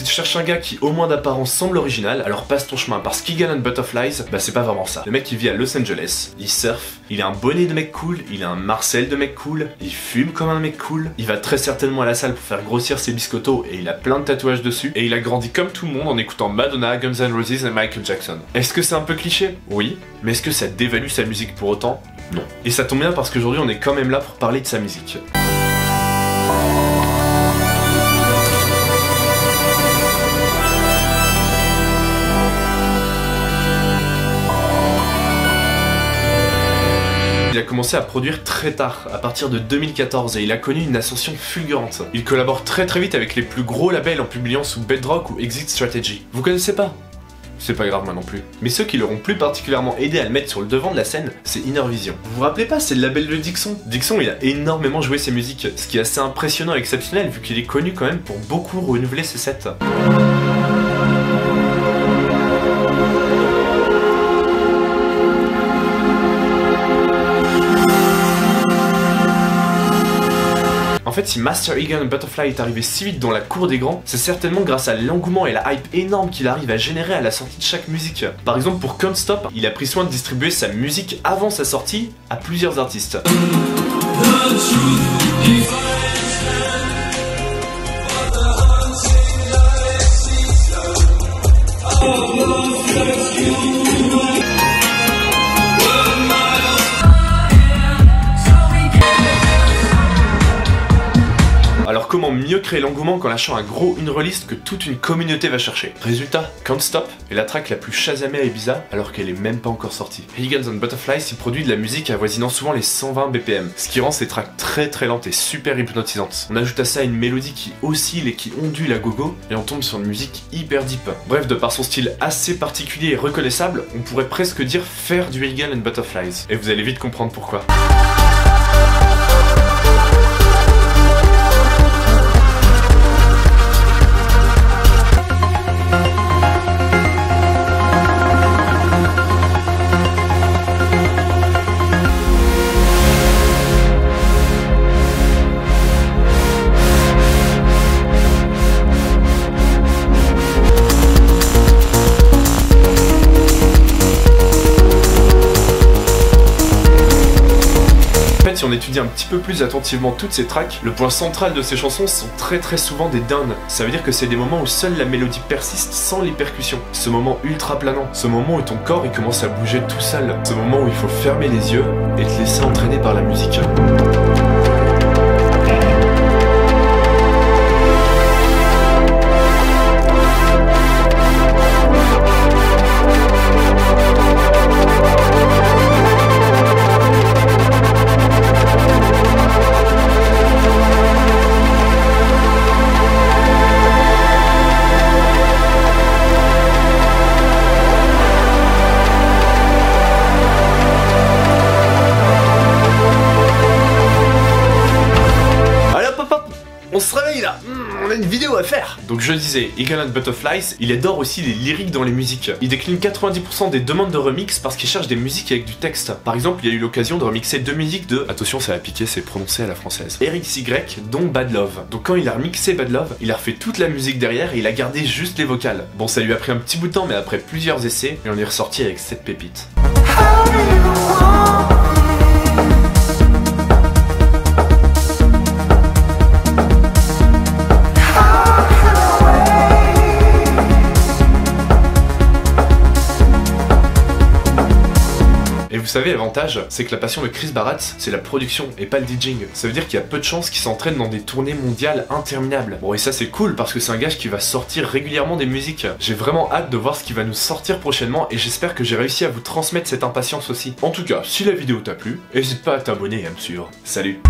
Si tu cherches un gars qui au moins d'apparence semble original, alors passe ton chemin parce qu'Eagle and Butterflies, bah c'est pas vraiment ça. Le mec il vit à Los Angeles, il surfe, il a un bonnet de mec cool, il a un Marcel de mec cool, il fume comme un mec cool, il va très certainement à la salle pour faire grossir ses biscottos et il a plein de tatouages dessus, et il a grandi comme tout le monde en écoutant Madonna, Guns N' Roses et Michael Jackson. Est-ce que c'est un peu cliché? Oui, mais est-ce que ça dévalue sa musique pour autant? Non. Et ça tombe bien parce qu'aujourd'hui on est quand même là pour parler de sa musique. Il a commencé à produire très tard, à partir de 2014, et il a connu une ascension fulgurante. Il collabore très vite avec les plus gros labels en publiant sous Bedrock ou Exit Strategy. Vous connaissez pas? C'est pas grave moi non plus. Mais ceux qui l'auront plus particulièrement aidé à le mettre sur le devant de la scène, c'est Inner Vision. Vous vous rappelez pas, c'est le label de Dixon. Dixon, il a énormément joué ses musiques, ce qui est assez impressionnant et exceptionnel vu qu'il est connu quand même pour beaucoup renouveler ses sets. En fait, si Master Eagle and Butterfly est arrivé si vite dans la cour des grands, c'est certainement grâce à l'engouement et la hype énorme qu'il arrive à générer à la sortie de chaque musique. Par exemple, pour Can't Stop, il a pris soin de distribuer sa musique avant sa sortie à plusieurs artistes. Alors comment mieux créer l'engouement qu'en lâchant un gros une-release que toute une communauté va chercher? Résultat, Can't Stop est la track la plus chasamée à Ibiza alors qu'elle est même pas encore sortie. Eagles and Butterflies il produit de la musique avoisinant souvent les 120 BPM, ce qui rend ces tracks très lentes et super hypnotisantes. On ajoute à ça une mélodie qui oscille et qui ondule à gogo, et on tombe sur une musique hyper deep. Bref, de par son style assez particulier et reconnaissable, on pourrait presque dire faire du Eagle and Butterflies. Et vous allez vite comprendre pourquoi. Si on étudie un petit peu plus attentivement toutes ces tracks, le point central de ces chansons sont très souvent des downs. Ça veut dire que c'est des moments où seule la mélodie persiste sans les percussions. Ce moment ultra planant, ce moment où ton corps il commence à bouger tout seul, ce moment où il faut fermer les yeux et te laisser entraîner par la musique. On se réveille là, on a une vidéo à faire. Donc je disais, Eagle and Butterflies, il adore aussi les lyriques dans les musiques. Il décline 90% des demandes de remix parce qu'il cherche des musiques avec du texte. Par exemple, il a eu l'occasion de remixer 2 musiques de, attention ça va piquer, c'est prononcé à la française, RXY, dont Bad Love. Donc quand il a remixé Bad Love, il a refait toute la musique derrière et il a gardé juste les vocales. Bon, ça lui a pris un petit bout de temps, mais après plusieurs essais, et on est ressorti avec cette pépite. Et vous savez, l'avantage, c'est que la passion de Chris Baratz, c'est la production et pas le DJing. Ça veut dire qu'il y a peu de chances qu'il s'entraîne dans des tournées mondiales interminables. Bon, et ça c'est cool parce que c'est un gars qui va sortir régulièrement des musiques. J'ai vraiment hâte de voir ce qui va nous sortir prochainement et j'espère que j'ai réussi à vous transmettre cette impatience aussi. En tout cas, si la vidéo t'a plu, n'hésite pas à t'abonner et à me suivre. Salut!